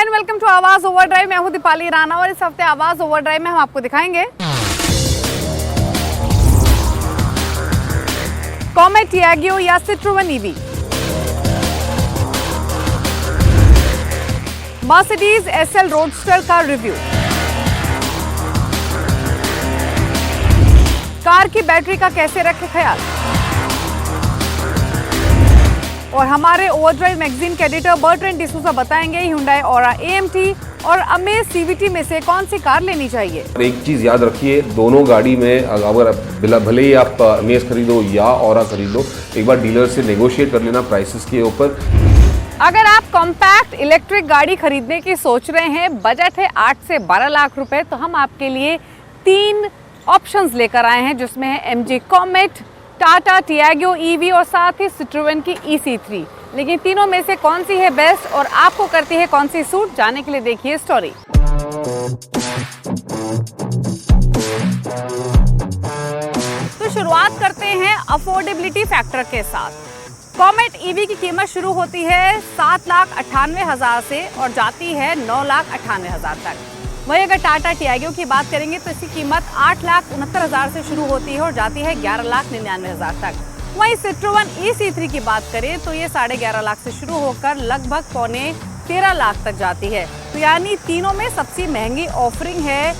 And welcome to आवाज overdrive. मैं हूं दीपाली राणा और इस हफ्ते आवाज ओवरड्राइव में हम आपको दिखाएंगे कॉमेट टियागो या सिट्रोवन ईवी, मर्सिडीज एसएल रोडस्टर का रिव्यू, कार की बैटरी का कैसे रखें ख्याल, और हमारे ओवरड्राइव मैगजीन के एडिटर बर्ट्रेंड डिसूजा बताएंगे Hyundai Aura AMT और अमेज CVT में से कौन सी कार लेनी चाहिए। एक चीज याद रखिए, दोनों गाड़ी में अगर भले ही आप अमेज खरीदो या ऑरा खरीदो, एक बार डीलर से नेगोशिएट कर लेना प्राइसेस के ऊपर। अगर आप कॉम्पैक्ट इलेक्ट्रिक गाड़ी खरीदने की सोच रहे हैं, बजट है 8 से 12 लाख रुपए, तो हम आपके लिए 3 ऑप्शंस लेकर आए हैं, जिसमें है MG comet, Tata Tiago EV और साथ ही सिट्रोवन की EC3। लेकिन तीनों में से कौन सी है बेस्ट और आपको करती है कौन सी सूट, जाने के लिए देखिए स्टोरी। तो शुरुआत करते हैं अफोर्डेबिलिटी फैक्टर के साथ। कॉमेट EV की कीमत शुरू होती है 7,98,000 से और जाती है 9,98,000 तक। वहीं अगर टाटा टियागो की बात करेंगे तो इसकी कीमत 8,69,000 से शुरू होती है और जाती है 11,99,000 तक। वहीं सिट्रोवन EC3 की बात करें तो ये 11.5 लाख से शुरू होकर लगभग 13 लाख तक जाती है। तो यानी तीनों में सबसे महंगी ऑफरिंग है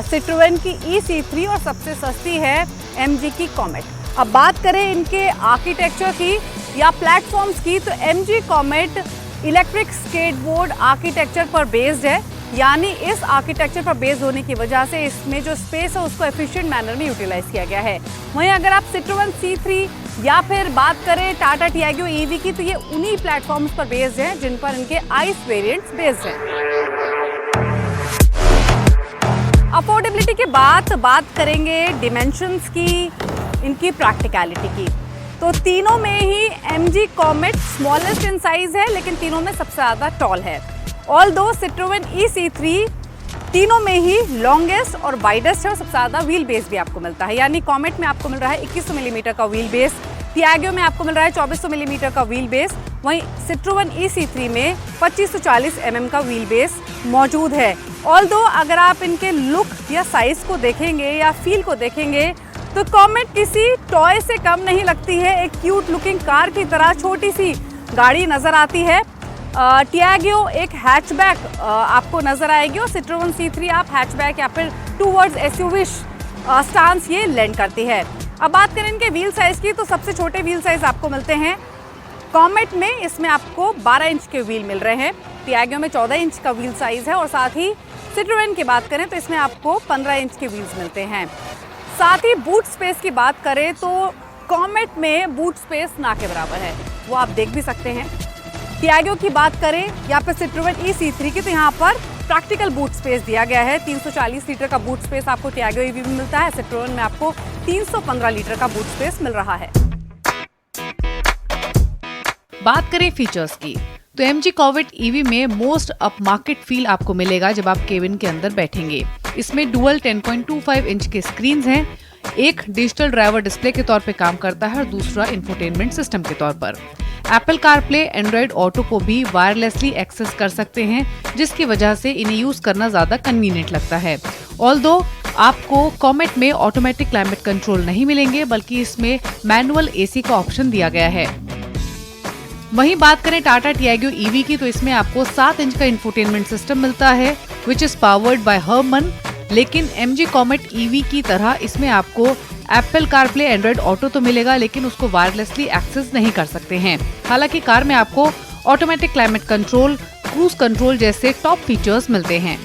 सिट्रोवन की EC3 और सबसे सस्ती है MG की कॉमेट। अब बात करें इनके आर्किटेक्चर की या प्लेटफॉर्म्स की, तो MG comet electric skateboard architecture पर बेस्ड है, यानी इस आर्किटेक्चर पर बेस्ड होने की वजह से इसमें जो स्पेस है उसको एफिशिएंट मैनर में यूटिलाइज किया गया है। वहीं अगर आप सिट्रोवन C3 या फिर बात करें टाटा टियागो EV की, तो ये उन्हीं प्लेटफॉर्म्स पर बेस्ड हैं जिन पर इनके आइस वेरिएंट्स बेस्ड हैं। अफोर्डेबिलिटी के बाद बात करेंगे डिमेंशंस की, इनकी प्रैक्टिकलिटी की। तो तीनों में ही MG comet smallest in size है, लेकिन तीनों में सबसे ज़्यादा टॉल है। ऑल्दो सिट्रोवन EC3 तीनों में ही लॉन्गेस्ट और वाइडेस्ट है और सबसे ज़्यादा व्हील बेस भी आपको मिलता है, यानी कॉमेट में आपको मिल रहा है 2100 मिलीमीटर का व्हील बेस, टियागो में आपको मिल रहा है 2400 मिलीमीटर का व्हील बेस, वहीं सिट्रोवन EC3 में 2540 mm का व्हील बेस मौजूद है। ऑल्दो अगर आप इनके लुक या साइज को देखेंगे या फील को देखेंगे तो कॉमेट किसी टॉय से कम नहीं लगती है, एक क्यूट लुकिंग कार की तरह छोटी सी गाड़ी नज़र आती है। टियागो एक हैचबैक आपको नजर आएगी और सिट्रोवन C3 आप हैचबैक या फिर टूवर्ड्स SUV स्टांस ये लैंड करती है। अब बात करें इनके व्हील साइज की, तो सबसे छोटे व्हील साइज आपको मिलते हैं कॉमेट में, इसमें आपको 12 इंच के व्हील मिल रहे हैं, टियागो में 14 इंच का व्हील साइज है और साथ ही सिट्रोवन की बात करें तो इसमें आपको 15 इंच के व्हील्स मिलते हैं। साथ ही बूट स्पेस की बात करें तो कॉमेट में बूट स्पेस ना के बराबर है, वो आप देख भी सकते हैं। टियागो की बात करें या फिर सिट्रोवन EC3 की, तो यहाँ पर प्रैक्टिकल बूट स्पेस दिया गया है। 340 लीटर का बूट स्पेस आपको टियागो EV में मिलता है, सिट्रोवन में आपको 315 लीटर का बूट स्पेस मिल रहा है। बात करें फीचर्स की, तो MG कॉमेट EV में मोस्ट अप मार्केट फील आपको मिलेगा जब आप केबिन के अंदर बैठेंगे। इसमें डुअल 10.25 इंच के स्क्रीन हैं, एक डिजिटल ड्राइवर डिस्प्ले के तौर पे काम करता है और दूसरा इंफोटेनमेंट सिस्टम के तौर पर। एप्पल कारप्ले, एंड्रॉइड ऑटो को भी वायरलेसली एक्सेस कर सकते हैं, जिसकी वजह से इन्हें यूज करना ज्यादा कन्वीनियंट लगता है। ऑल्दो आपको कॉमेट में ऑटोमेटिक क्लाइमेट कंट्रोल नहीं मिलेंगे, बल्कि इसमें मैनुअल AC का ऑप्शन दिया गया है। वहीं बात करें टाटा टियागो EV की, तो इसमें आपको 7 इंच का इंफोटेनमेंट सिस्टम मिलता है, which is powered by Harman. लेकिन MG कॉमेट EV की तरह इसमें आपको एप्पल कारप्ले, एंड्रॉइड ऑटो तो मिलेगा, लेकिन उसको वायरलेसली एक्सेस नहीं कर सकते हैं। हालांकि कार में आपको automatic climate control, cruise control जैसे टॉप फीचर्स मिलते हैं।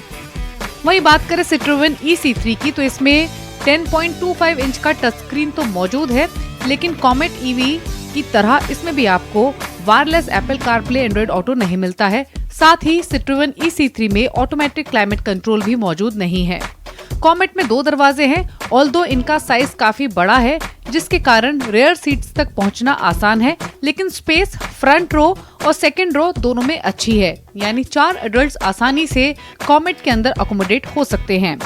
वहीं बात करें सिट्रोवन EC3 की, तो इसमें 10.25 इंच का टच स्क्रीन तो मौजूद है, लेकिन कॉमेट EV की तरह इसमें भी आपको wireless Apple CarPlay, Android auto नहीं मिलता है। साथ ही सिट्रोवन EC3 में ऑटोमेटिक क्लाइमेट कंट्रोल भी मौजूद नहीं है। कॉमेट में 2 दरवाजे हैं, ऑल्दो इनका साइज काफी बड़ा है, जिसके कारण रेयर सीट्स तक पहुंचना आसान है, लेकिन स्पेस फ्रंट रो और सेकंड रो दोनों में अच्छी है, यानी 4 एडल्ट्स आसानी से कॉमेट के अंदर अकोमोडेट हो सकते हैं।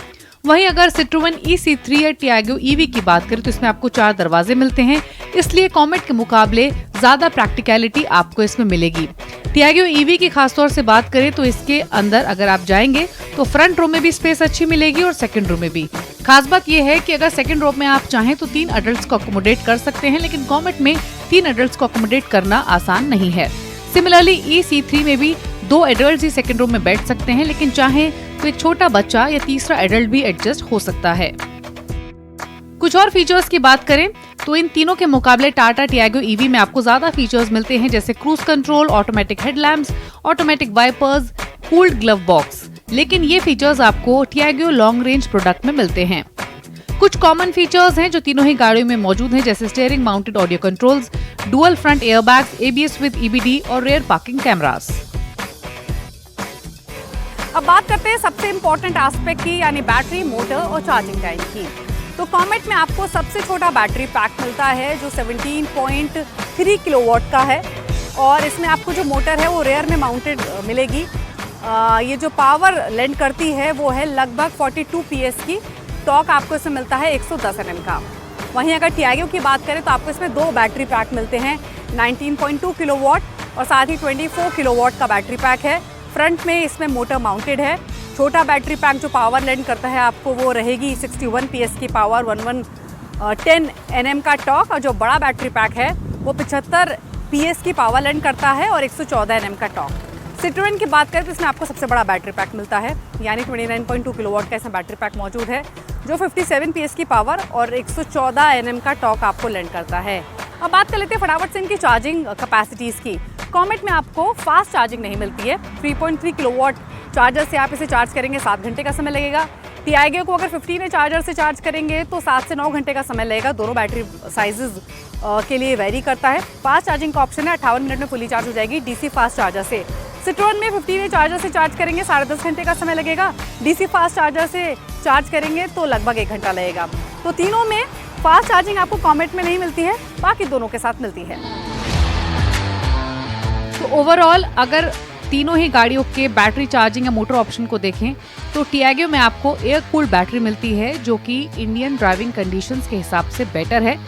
वहीं अगर Citroen EC3 या Tiago EV की बात करें तो इसमें आपको 4 दरवाजे मिलते हैं, इसलिए कॉमेट के मुकाबले ज्यादा प्रैक्टिकलिटी आपको इसमें मिलेगी। Tiago EV की खासतौर से बात करें तो इसके अंदर अगर आप जाएंगे तो फ्रंट रो में भी स्पेस अच्छी मिलेगी और सेकंड रो में भी। खास बात यह है कि अगर सेकंड रो में आप चाहें तो 3 एडल्ट्स को अकोमोडेट कर सकते हैं, लेकिन कॉमेट में 3 एडल्ट्स को अकोमोडेट करना आसान नहीं है। सिमिलरली EC3 में भी 2 एडल्ट्स ही सेकंड रो में बैठ सकते हैं, लेकिन चाहे तो एक छोटा बच्चा या तीसरा एडल्ट भी एडजस्ट हो सकता है। कुछ और फीचर्स की बात करें तो इन तीनों के मुकाबले टाटा टियागो EV में आपको ज्यादा फीचर्स मिलते हैं, जैसे cruise control, automatic headlamps, automatic wipers, cooled glove box. लेकिन ये फीचर्स आपको टियागो लॉन्ग रेंज प्रोडक्ट में मिलते हैं। कुछ कॉमन फीचर्स हैं जो तीनों ही गाड़ियों में मौजूद हैं, जैसे steering mounted audio controls, dual front airbags, ABS with EBD और रेयर पार्किंग कैमरास। अब बात करते हैं सबसे इम्पोर्टेंट एस्पेक्ट की, यानी बैटरी, मोटर और चार्जिंग टाइम की। तो कॉमेट में आपको सबसे छोटा बैटरी पैक मिलता है जो 17.3 किलोवाट का है, और इसमें आपको जो मोटर है वो रेयर में माउंटेड मिलेगी। ये जो पावर लेंड करती है वो है लगभग 42 PS की। टॉर्क आपको इसमें मिलता है 110 Nm का। वहीं अगर टियागो की बात करें तो आपको इसमें 2 बैटरी पैक मिलते हैं, 19.2 किलोवाट और साथ ही 24 किलोवाट का बैटरी पैक है। फ्रंट में इसमें मोटर माउंटेड है। छोटा बैटरी पैक जो पावर लेंड करता है आपको वो रहेगी 61 PS की पावर, 1110 Nm का टॉर्क, और जो बड़ा बैटरी पैक है वो 75 PS की पावर लेंड करता है और 114 Nm का टॉर्क। Citroen की बात करें तो इसमें आपको सबसे बड़ा बैटरी पैक मिलता है, यानी 29.2 किलोवाट का इसमें बैटरी पैक मौजूद है जो 57 PS की पावर और 114 Nm का टॉर्क आपको लेंड करता है। अब बात कर लेते हैं फटाफट से इनकी चार्जिंग कैपेसिटीज़ की। कॉमेट में आपको फास्ट चार्जिंग नहीं मिलती है। 3.3 किलोवाट चार्जर से आप इसे चार्ज करेंगे 7 घंटे का समय लगेगा। टियागो को अगर 15 चार्जर से चार्ज करेंगे तो 7 से 9 घंटे का समय लगेगा। दोनों बैटरी साइजेस के लिए वेरी करता है। फास्ट चार्जिंग का ऑप्शन है, 58 मिनट में फुली चार्ज हो जाएगी DC फास्ट चार्जर से। Citroen में 15 चार्जर से चार्ज करेंगे 10.5 घंटे का समय लगेगा। DC फास्ट चार्जर से चार्ज करेंगे तो लगभग 1 घंटा लगेगा। तो तीनों में फास्ट चार्जिंग आपको कॉमेट में नहीं मिलती है, बाकी दोनों के साथ मिलती है। तो ओवरऑल अगर तीनों ही गाड़ियों के बैटरी चार्जिंग या मोटर ऑप्शन को देखें तो टियागो में आपको एयर कूल्ड बैटरी मिलती है, जो कि इंडियन ड्राइविंग कंडीशंस के हिसाब से बेटर है।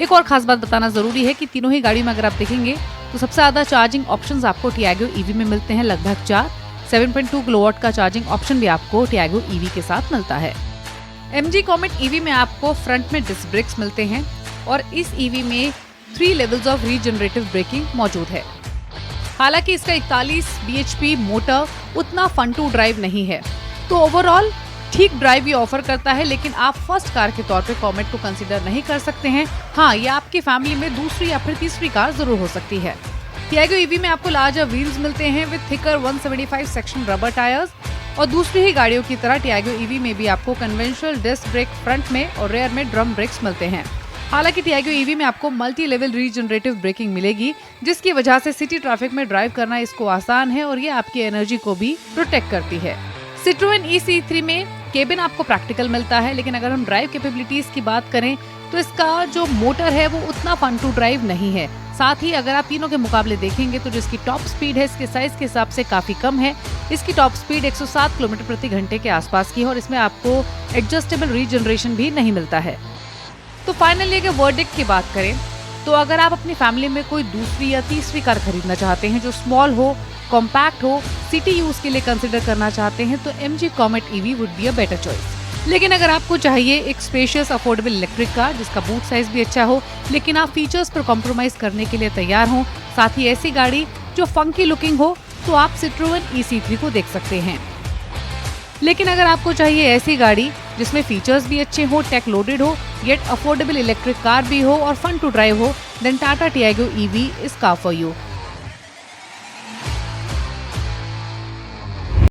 एक और खास बात बताना जरूरी है कि तीनों ही गाड़ियों में अगर आप देखेंगे तो सबसे ज्यादा चार्जिंग ऑप्शंस आपको टियागो EV में मिलते हैं, लगभग 4। 7.2 किलोवाट का चार्जिंग ऑप्शन भी आपको टियागो EV के साथ मिलता है। MG कॉमेट EV में आपको फ्रंट में डिस्क ब्रेक्स मिलते हैं और इस EV में 3 लेवल्स ऑफ रीजनरेटिव ब्रेकिंग मौजूद है। हालांकि इसका 41 bhp मोटर उतना फन टू ड्राइव नहीं है, तो ओवरऑल ठीक ड्राइव ये ऑफर करता है, लेकिन आप फर्स्ट कार के तौर पे कॉमेट को कंसीडर नहीं कर सकते हैं। हाँ, ये आपकी फैमिली में दूसरी या फिर तीसरी कार जरूर हो सकती है। टियागो EV में आपको लार्जर व्हील्स मिलते हैं with thicker 175 section rubber tyres, और दूसरी ही गाड़ियों की तरह टियागो EV में भी आपको कन्वेंशनल डिस्क ब्रेक फ्रंट में और रेयर में ड्रम ब्रेक्स मिलते हैं। हालांकि टियागो EV में आपको मल्टी लेवल रीजनरेटिव ब्रेकिंग मिलेगी, जिसकी वजह से सिटी ट्रैफिक में ड्राइव करना इसको आसान है और ये आपकी एनर्जी को भी प्रोटेक्ट करती है। Citroen EC3 में केबिन आपको प्रैक्टिकल मिलता है, लेकिन अगर हम ड्राइव कैपेबिलिटीज की बात करें तो इसका जो मोटर है वो उतना फन टू ड्राइव नहीं है। साथ ही अगर आप तीनों के मुकाबले देखेंगे तो जिसकी टॉप स्पीड है इसके साइज के हिसाब से काफी कम है। इसकी टॉप स्पीड 107 किलोमीटर प्रति घंटे के आसपास की है और इसमें आपको एडजस्टेबल रीजनरेशन भी नहीं मिलता है। तो फाइनली अगर वर्डिक्ट की बात करें तो अगर आप अपनी फैमिली में कोई दूसरी या तीसरी कार खरीदना चाहते हैं जो स्मॉल हो, कॉम्पैक्ट हो, सिटी यूज के लिए कंसिडर करना चाहते हैं तो MG Comet EV would be a better choice. लेकिन अगर आपको चाहिए एक स्पेशियस अफोर्डेबल इलेक्ट्रिक कार जिसका बूट साइज भी अच्छा हो, लेकिन आप फीचर्स पर कॉम्प्रोमाइज करने के लिए तैयार हो, साथ ही ऐसी गाड़ी जो फंकी लुकिंग हो, तो आप Citroen EC3 को देख सकते हैं। लेकिन अगर आपको चाहिए ऐसी गाड़ी जिसमें फीचर्स भी अच्छे हो, टेक लोडेड हो, येट अफोर्डेबल इलेक्ट्रिक कार भी हो और फन टू ड्राइव हो, then Tata Tiago EV is car for you.